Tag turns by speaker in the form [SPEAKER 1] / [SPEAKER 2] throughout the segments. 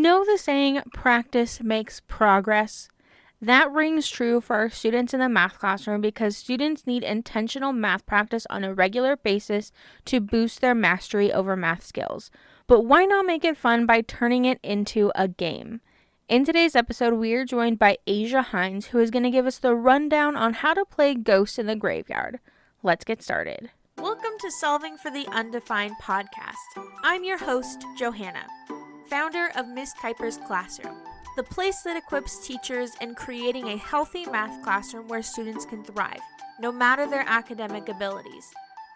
[SPEAKER 1] The saying, practice makes progress? That rings true for our students in the math classroom because students need intentional math practice on a regular basis to boost their mastery over math skills. But why not make it fun by turning it into a game? In today's episode, we are joined by Asia Hines, who is going to give us the rundown on how to play Ghost in the Graveyard. Let's get started.
[SPEAKER 2] Welcome to Solving for the Undefined podcast. I'm your host, Johanna, founder of Miss Kuiper's Classroom, the place that equips teachers in creating a healthy math classroom where students can thrive, no matter their academic abilities.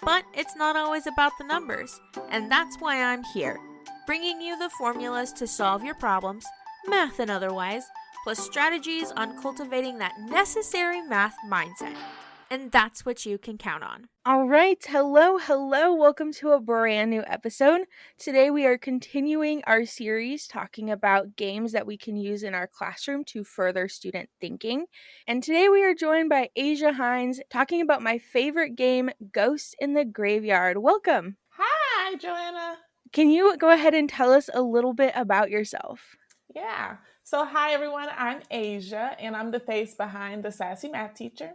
[SPEAKER 2] But it's not always about the numbers, and that's why I'm here, bringing you the formulas to solve your problems, math and otherwise, plus strategies on cultivating that necessary math mindset. And that's what you can count on.
[SPEAKER 1] All right. Hello. Welcome to a brand new episode. Today we are continuing our series talking about games that we can use in our classroom to further student thinking. And today we are joined by Asia Hines talking about my favorite game, Ghost in the Graveyard. Welcome.
[SPEAKER 3] Hi, Joanna.
[SPEAKER 1] Can you go ahead and tell us a little bit about yourself?
[SPEAKER 3] Yeah. So, hi, everyone. I'm Asia, and I'm the face behind the Sassy Math Teacher.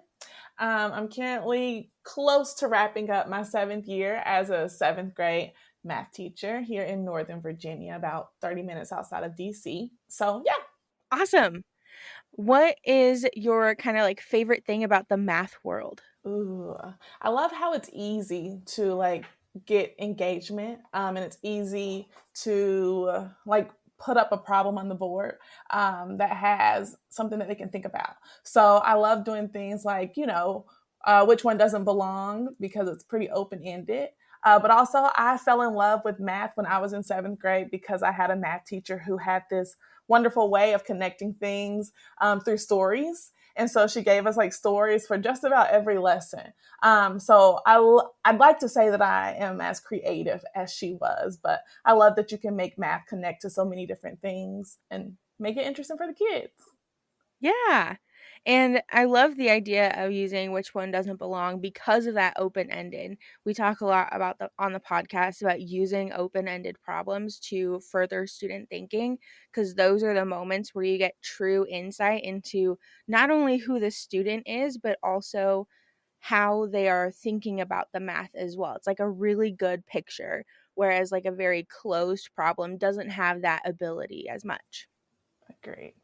[SPEAKER 3] I'm currently close to wrapping up my 7th year as a 7th grade math teacher here in Northern Virginia, about 30 minutes outside of DC. So, yeah.
[SPEAKER 1] Awesome. What is your kind of like favorite thing about the math world?
[SPEAKER 3] Ooh, I love how it's easy to get engagement, and it's easy to put up a problem on the board that has something that they can think about. So I love doing things like, which one doesn't belong, because it's pretty open-ended. But also I fell in love with math when I was in 7th grade because I had a math teacher who had this wonderful way of connecting things through stories. And so she gave us stories for just about every lesson. So I'd like to say that I am as creative as she was, but I love that you can make math connect to so many different things and make it interesting for the kids.
[SPEAKER 1] Yeah. And I love the idea of using which one doesn't belong because of that open-ended. We talk a lot about on the podcast about using open-ended problems to further student thinking, because those are the moments where you get true insight into not only who the student is, but also how they are thinking about the math as well. It's like a really good picture, whereas like a very closed problem doesn't have that ability as much.
[SPEAKER 3] Great.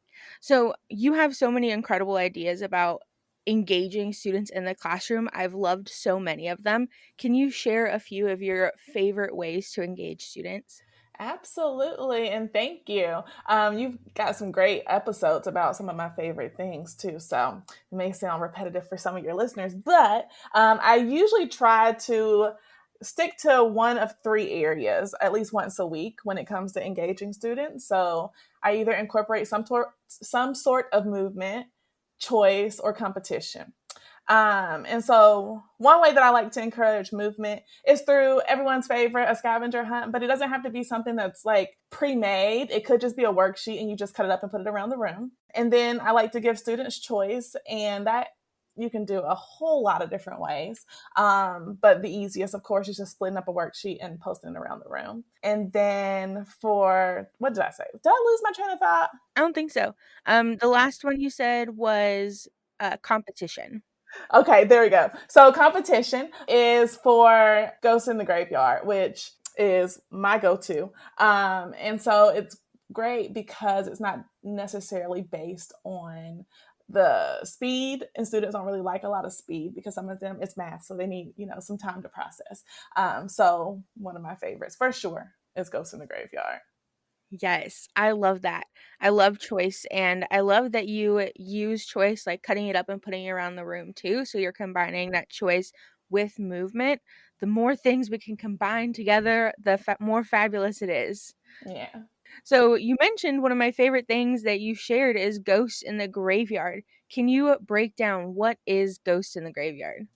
[SPEAKER 1] So you have so many incredible ideas about engaging students in the classroom. I've loved so many of them. Can you share a few of your favorite ways to engage students?
[SPEAKER 3] Absolutely. And thank you. You've got some great episodes about some of my favorite things too. So it may sound repetitive for some of your listeners, but I usually try to stick to one of 3 areas at least once a week when it comes to engaging students. So I either incorporate some sort of movement, choice, or competition. And so one way that I like to encourage movement is through everyone's favorite, a scavenger hunt, but it doesn't have to be something that's pre-made. It could just be a worksheet and you just cut it up and put it around the room. And then I like to give students choice, and that you can do a whole lot of different ways. But the easiest, of course, is just splitting up a worksheet and posting it around the room. And then what did I say? Did I lose my train of thought?
[SPEAKER 1] I don't think so. The last one you said was competition.
[SPEAKER 3] Okay, there we go. So competition is for Ghost in the Graveyard, which is my go-to. And so it's great because it's not necessarily based on the speed, and students don't really like a lot of speed because some of them it's math, so they need some time to process. So one of my favorites for sure is Ghost in the Graveyard.
[SPEAKER 1] Yes, I love that. I love choice, and I love that you use choice like cutting it up and putting it around the room too. So you're combining that choice with movement. The more things we can combine together, the more fabulous it is.
[SPEAKER 3] Yeah.
[SPEAKER 1] So you mentioned one of my favorite things that you shared is Ghosts in the Graveyard. Can you break down what is Ghosts in the Graveyard?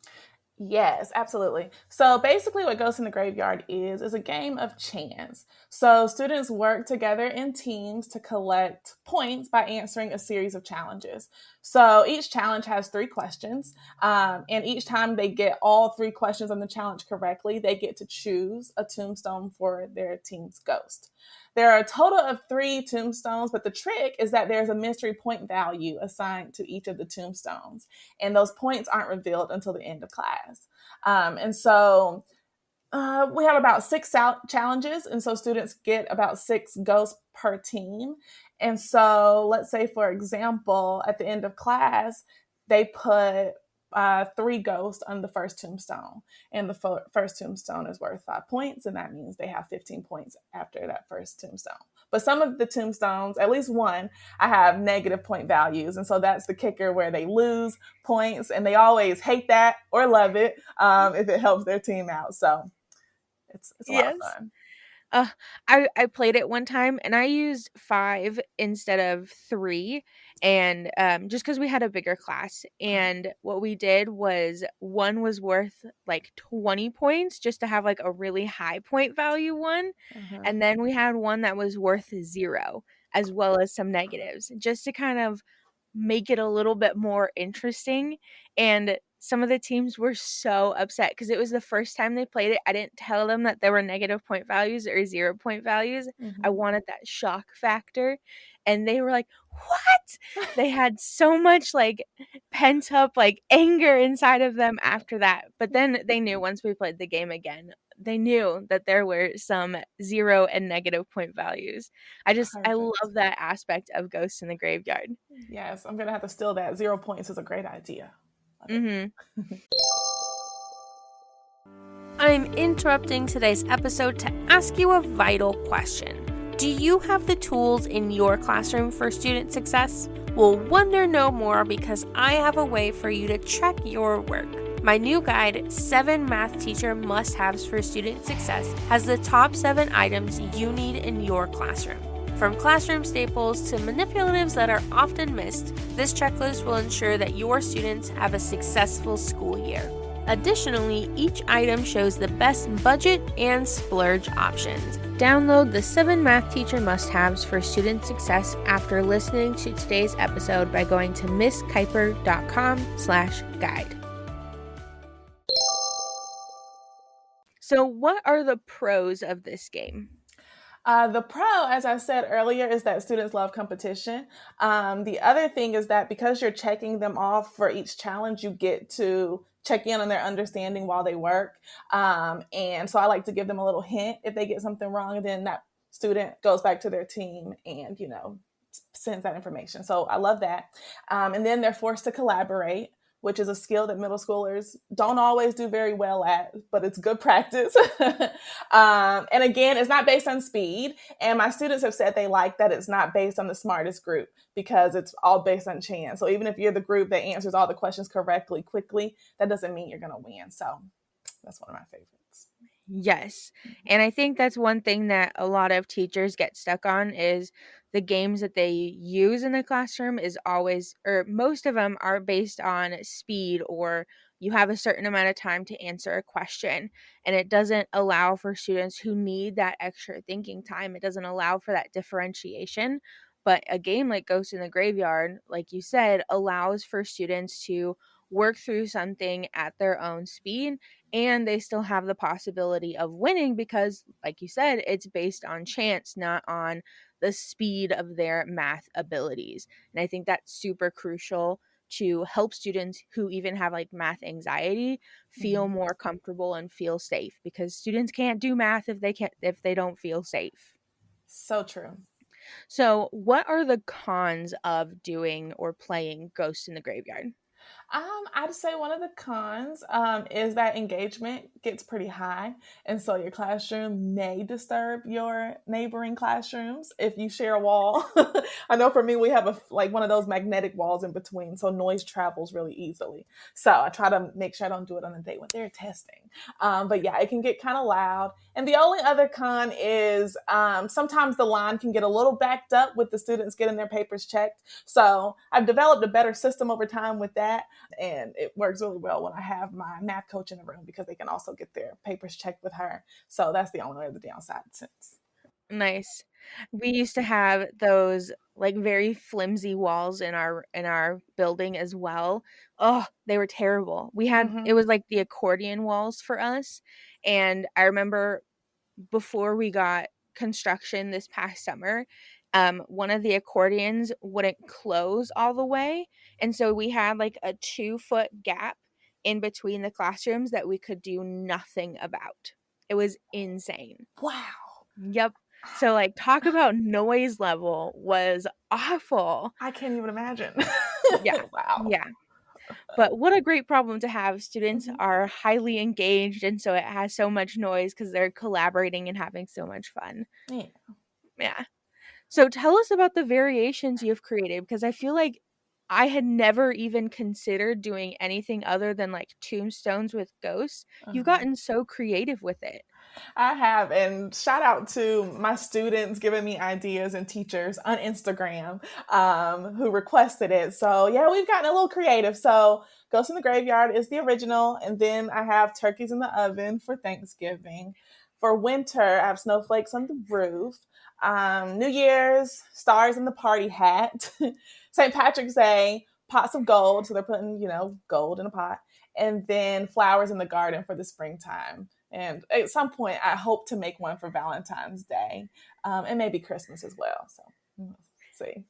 [SPEAKER 3] Yes, absolutely. So basically what Ghost in the Graveyard is a game of chance. So students work together in teams to collect points by answering a series of challenges. So each challenge has 3 questions, and each time they get all 3 questions on the challenge correctly, they get to choose a tombstone for their team's ghost. There are a total of 3 tombstones, but the trick is that there's a mystery point value assigned to each of the tombstones, and those points aren't revealed until the end of class. And so we have about 6 challenges, and so students get about 6 ghosts per team. And so, let's say, for example, at the end of class, they put 3 ghosts on the first tombstone, and the first tombstone is worth 5 points, and that means they have 15 points after that first tombstone. But some of the tombstones, at least one, I have negative point values, and so that's the kicker where they lose points, and they always hate that or love it if it helps their team out. So it's a lot of
[SPEAKER 1] Yes.
[SPEAKER 3] fun.
[SPEAKER 1] Uh, I played it one time and I used 5 instead of 3, and, just because we had a bigger class, and what we did was one was worth, like, 20 points just to have, like, a really high point value one,
[SPEAKER 3] Uh-huh.
[SPEAKER 1] and then we had one that was worth 0, as well as some negatives, just to kind of make it a little bit more interesting. And some of the teams were so upset because it was the first time they played it. I didn't tell them that there were negative point values or 0 point values. I
[SPEAKER 3] Mm-hmm.
[SPEAKER 1] wanted that shock factor. And they were like, "What?" They had so much like pent up like anger inside of them after that. But then they knew once we played the game again, they knew that there were some 0 and negative point values. I
[SPEAKER 3] Perfect.
[SPEAKER 1] love that aspect of Ghosts in the Graveyard.
[SPEAKER 3] Yes, I'm gonna have to steal that. 0 points is a great idea. Love it.
[SPEAKER 1] Mhm.
[SPEAKER 2] I'm interrupting today's episode to ask you a vital question. Do you have the tools in your classroom for student success? Well, wonder no more because I have a way for you to check your work. My new guide, 7 Math Teacher Must-Haves for Student Success, has the top 7 items you need in your classroom. From classroom staples to manipulatives that are often missed, this checklist will ensure that your students have a successful school year. Additionally, each item shows the best budget and splurge options. Download the 7 Math Teacher Must-Haves for Student Success after listening to today's episode by going to misskuiper.com/guide. So, what are the pros of this game?
[SPEAKER 3] The pro, as I said earlier, is that students love competition. The other thing is that because you're checking them off for each challenge, you get to check in on their understanding while they work. And so I like to give them a little hint if they get something wrong, and then that student goes back to their team and, sends that information. So I love that. And then they're forced to collaborate, which is a skill that middle schoolers don't always do very well at, but it's good practice. And again, it's not based on speed. And my students have said they like that it's not based on the smartest group because it's all based on chance. So even if you're the group that answers all the questions correctly quickly, that doesn't mean you're going to win. So that's one of my favorites.
[SPEAKER 1] Yes. And I think that's one thing that a lot of teachers get stuck on is the games that they use in the classroom is always, or most of them are based on speed, or you have a certain amount of time to answer a question, and it doesn't allow for students who need that extra thinking time. It doesn't allow for that differentiation. But a game like Ghost in the Graveyard, like you said, allows for students to work through something at their own speed, and they still have the possibility of winning because, like you said, it's based on chance, not on the speed of their math abilities. And I think that's super crucial to help students who even have like math anxiety feel
[SPEAKER 3] Mhm.
[SPEAKER 1] more comfortable and feel safe, because students can't do math if they don't feel safe.
[SPEAKER 3] So true.
[SPEAKER 1] So what are the cons of doing or playing Ghost in the Graveyard?
[SPEAKER 3] I'd say one of the cons is that engagement gets pretty high. And so your classroom may disturb your neighboring classrooms if you share a wall. I know for me, we have like one of those magnetic walls in between. So noise travels really easily. So I try to make sure I don't do it on the day when they're testing. But yeah, it can get kind of loud. And the only other con is sometimes the line can get a little backed up with the students getting their papers checked. So I've developed a better system over time with that. And it works really well when I have my math coach in the room because they can also get their papers checked with her. So that's the only other downside since.
[SPEAKER 1] Nice. We used to have those like very flimsy walls in our building as well. Oh, they were terrible. We had
[SPEAKER 3] Mm-hmm.
[SPEAKER 1] it was like the accordion walls for us. And I remember before we got construction this past summer, one of the accordions wouldn't close all the way, and so we had like a 2-foot gap in between the classrooms that we could do nothing about. It was insane.
[SPEAKER 3] Wow.
[SPEAKER 1] Yep. So, like, talk about noise level was awful.
[SPEAKER 3] I can't even imagine.
[SPEAKER 1] Yeah.
[SPEAKER 3] Wow.
[SPEAKER 1] Yeah. But what a great problem to have. Students
[SPEAKER 3] Mhm.
[SPEAKER 1] are highly engaged, and so it has so much noise because they're collaborating and having so much fun.
[SPEAKER 3] Yeah.
[SPEAKER 1] Yeah. So tell us about the variations you've created because I feel like I had never even considered doing anything other than like tombstones with ghosts. You've
[SPEAKER 3] Uh-huh.
[SPEAKER 1] gotten so creative with it.
[SPEAKER 3] I have, and shout out to my students giving me ideas and teachers on Instagram who requested it. So, yeah, we've gotten a little creative. So, Ghost in the Graveyard is the original, and then I have turkeys in the oven for Thanksgiving. For winter, I have snowflakes on the roof. New Year's, stars in the party hat. St. Patrick's Day, pots of gold. So, they're putting, gold in a pot. And then flowers in the garden for the springtime. And at some point, I hope to make one for Valentine's Day and maybe Christmas as well. So, we'll see.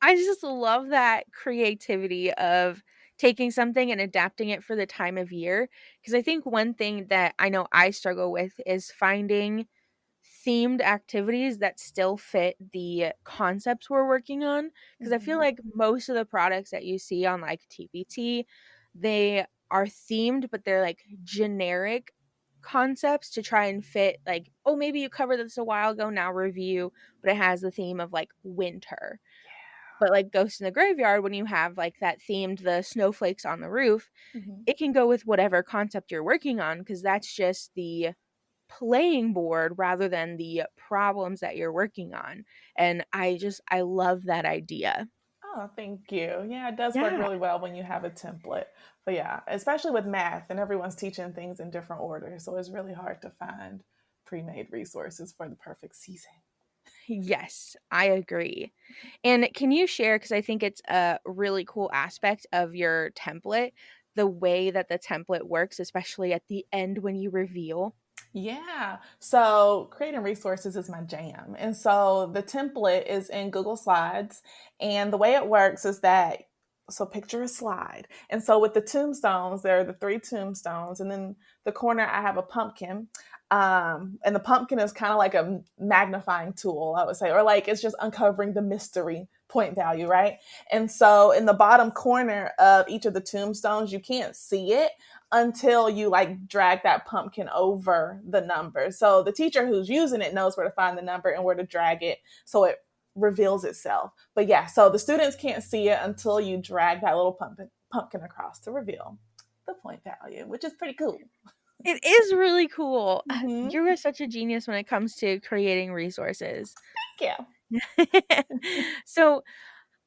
[SPEAKER 1] I just love that creativity of taking something and adapting it for the time of year. Because I think one thing that I know I struggle with is finding themed activities that still fit the concepts we're working on. Because I feel
[SPEAKER 3] Mhm.
[SPEAKER 1] like most of the products that you see on like TPT, they are themed, but they're like generic concepts to try and fit like, oh, maybe you covered this a while ago, now review, but it has the theme of like winter. But like Ghost in the Graveyard, when you have like that themed, the snowflakes on the roof,
[SPEAKER 3] Mhm.
[SPEAKER 1] it can go with whatever concept you're working on because that's just the playing board rather than the problems that you're working on. And I love that idea.
[SPEAKER 3] Oh, thank you. Yeah, it does work
[SPEAKER 1] Yeah.
[SPEAKER 3] really well when you have a template. But yeah, especially with math, and everyone's teaching things in different orders. So it's really hard to find pre made resources for the perfect season.
[SPEAKER 1] Yes, I agree. And can you share, because I think it's a really cool aspect of your template, the way that the template works, especially at the end when you reveal?
[SPEAKER 3] Yeah. So creating resources is my jam. And so the template is in Google Slides. And the way it works is that, so picture a slide. And so with the tombstones, there are the 3 tombstones. And then the corner, I have a pumpkin. And the pumpkin is kind of like a magnifying tool, I would say, or like it's just uncovering the mystery point value, right? And so in the bottom corner of each of the tombstones, you can't see it until you like drag that pumpkin over the number. So the teacher who's using it knows where to find the number and where to drag it so it reveals itself. But yeah, so the students can't see it until you drag that little pumpkin across to reveal the point value, which is pretty cool.
[SPEAKER 1] It is really cool.
[SPEAKER 3] Mm-hmm.
[SPEAKER 1] You are such a genius when it comes to creating resources.
[SPEAKER 3] Yeah.
[SPEAKER 1] So,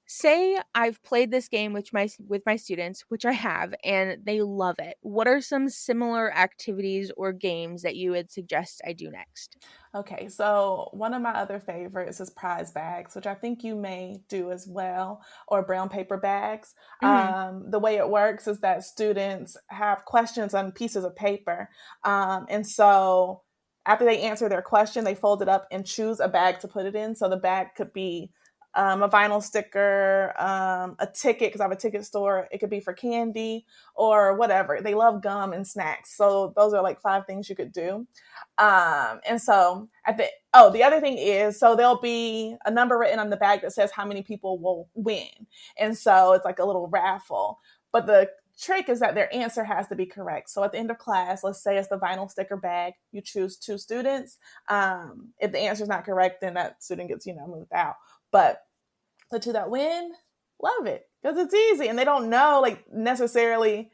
[SPEAKER 1] say I've played this game with my students, which I have, and they love it. What are some similar activities or games that you would suggest I do next?
[SPEAKER 3] Okay, so one of my other favorites is prize bags, which I think you may do as well, or brown paper bags.
[SPEAKER 1] Mhm.
[SPEAKER 3] The way it works is that students have questions on pieces of paper. And so after they answer their question, they fold it up and choose a bag to put it in. So the bag could be a vinyl sticker, a ticket, because I have a ticket store. It could be for candy or whatever. They love gum and snacks. So those are like 5 things you could do. And so the other thing is, so there'll be a number written on the bag that says how many people will win. And so it's like a little raffle. But the trick is that their answer has to be correct. So at the end of class, let's say it's the vinyl sticker bag, you choose 2 students. If the answer is not correct, then that student gets, moved out. But the two that win, love it because it's easy and they don't know like necessarily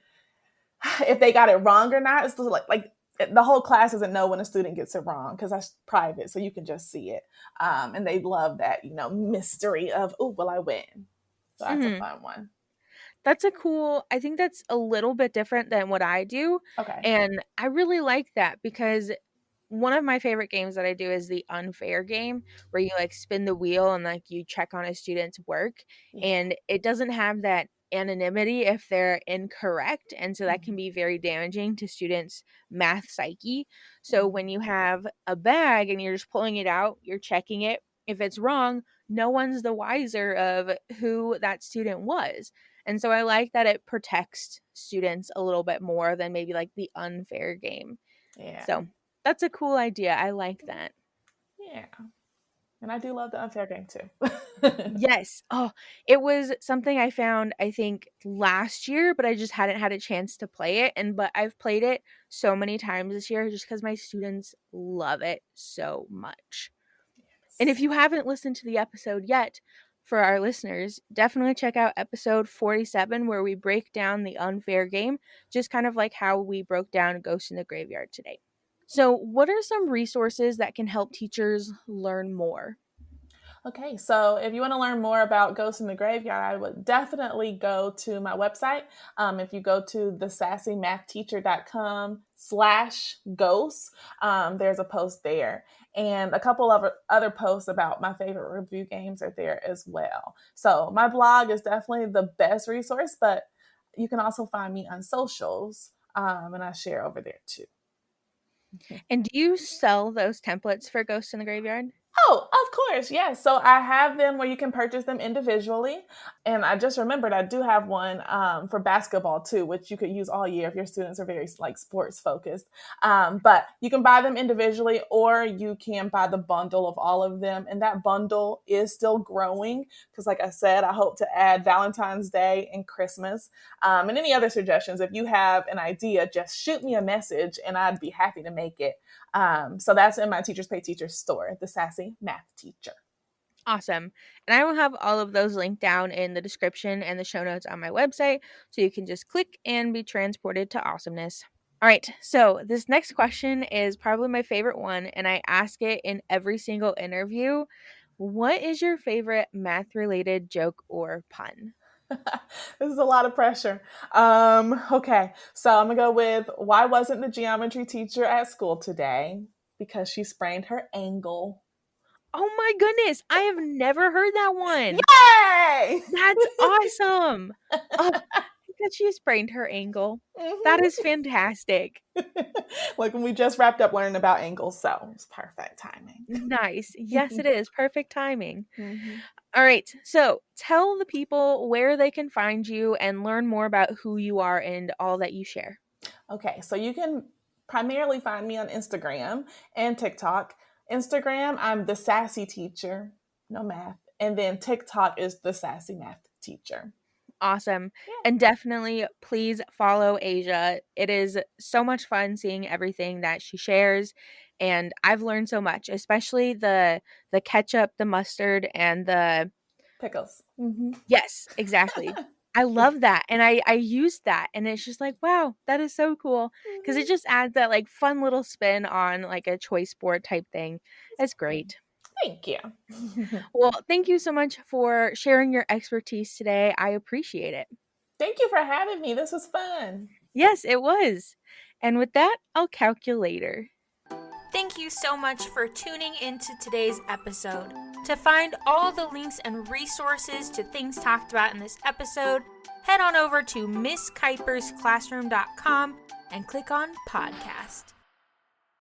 [SPEAKER 3] if they got it wrong or not. It's still like the whole class doesn't know when a student gets it wrong because that's private, so you can just see it. And they love that mystery of, oh, will I win? So that's a
[SPEAKER 1] Mhm.
[SPEAKER 3] fun one.
[SPEAKER 1] That's a cool I think that's a little bit different than what I do,
[SPEAKER 3] Okay.
[SPEAKER 1] and I really like that because one of my favorite games that I do is the unfair game where you, like, spin the wheel and, like, you check on a student's work,
[SPEAKER 3] Yeah.
[SPEAKER 1] and it doesn't have that anonymity if they're incorrect. And so that can be very damaging to students' math psyche. So when you have a bag and you're just pulling it out, you're checking it. If it's wrong, no one's the wiser of who that student was. And so I like that it protects students a little bit more than maybe like the unfair game.
[SPEAKER 3] Yeah.
[SPEAKER 1] So that's a cool idea. I like that.
[SPEAKER 3] Yeah. And I do love the unfair game too.
[SPEAKER 1] Yes. Oh, it was something I found, I think, last year, but I just hadn't had a chance to play it. But I've played it so many times this year just because my students love it so much. And if you haven't listened to the episode yet, for our listeners, definitely check out episode 47 where we break down the unfair game, just kind of like how we broke down Ghost in the Graveyard today. So, what are some resources that can help teachers learn more?
[SPEAKER 3] Okay, so if you want to learn more about Ghosts in the Graveyard, I would definitely go to my website. If you go to thesassymathteacher.com/ghosts, there's a post there. And a couple of other posts about my favorite review games are there as well. So my blog is definitely the best resource, but you can also find me on socials, and I share over there too.
[SPEAKER 1] And do you sell those templates for Ghost in the Graveyard?
[SPEAKER 3] Oh, of course. Yes. So I have them where you can purchase them individually. And I just remembered I do have one for basketball too, which you could use all year if your students are very like sports focused. But you can buy them individually or you can buy the bundle of all of them. And that bundle is still growing because like I said, I hope to add Valentine's Day and Christmas. And any other suggestions, if you have an idea, just shoot me a message and I'd be happy to make it. So that's in my Teachers Pay Teachers store, The Sassy Math Teacher.
[SPEAKER 1] Awesome. And I will have all of those linked down in the description and the show notes on my website, so you can just click and be transported to awesomeness. All right, so this next question is probably my favorite one, and I ask it in every single interview. What is your favorite math-related joke or pun?
[SPEAKER 3] This is a lot of pressure. Okay, so I'm gonna go with why wasn't the geometry teacher at school today? Because she sprained her ankle.
[SPEAKER 1] Oh my goodness, I have never heard that one.
[SPEAKER 3] Yay!
[SPEAKER 1] That's awesome. Oh, because she sprained her ankle. That is fantastic.
[SPEAKER 3] Like when we just wrapped up learning about ankles, so it's perfect timing.
[SPEAKER 1] Nice. Yes, it is. Perfect timing.
[SPEAKER 3] Mhm.
[SPEAKER 1] All right. So tell the people where they can find you and learn more about who you are and all that you share.
[SPEAKER 3] Okay, so you can primarily find me on Instagram and TikTok. Instagram, I'm the sassy teacher, no math. And then TikTok is the sassy math teacher.
[SPEAKER 1] Awesome.
[SPEAKER 3] Yeah.
[SPEAKER 1] And definitely please follow Asia. It is so much fun seeing everything that she shares. And I've learned so much, especially the ketchup, the mustard, and the
[SPEAKER 3] Pickles. Mm-hmm.
[SPEAKER 1] yes, exactly. I love that. And I used that and it's just like, wow, that is so cool. Because it just adds that like fun little spin on like a choice board type thing. It's great.
[SPEAKER 3] Thank you.
[SPEAKER 1] Well, thank you so much for sharing your expertise today. I appreciate it.
[SPEAKER 3] Thank you for having me. This was fun.
[SPEAKER 1] Yes, it was. And with that, I'll calculator.
[SPEAKER 2] Thank you so much for tuning into today's episode. To find all the links and resources to things talked about in this episode, head on over to MissKuipersClassroom.com and click on podcast.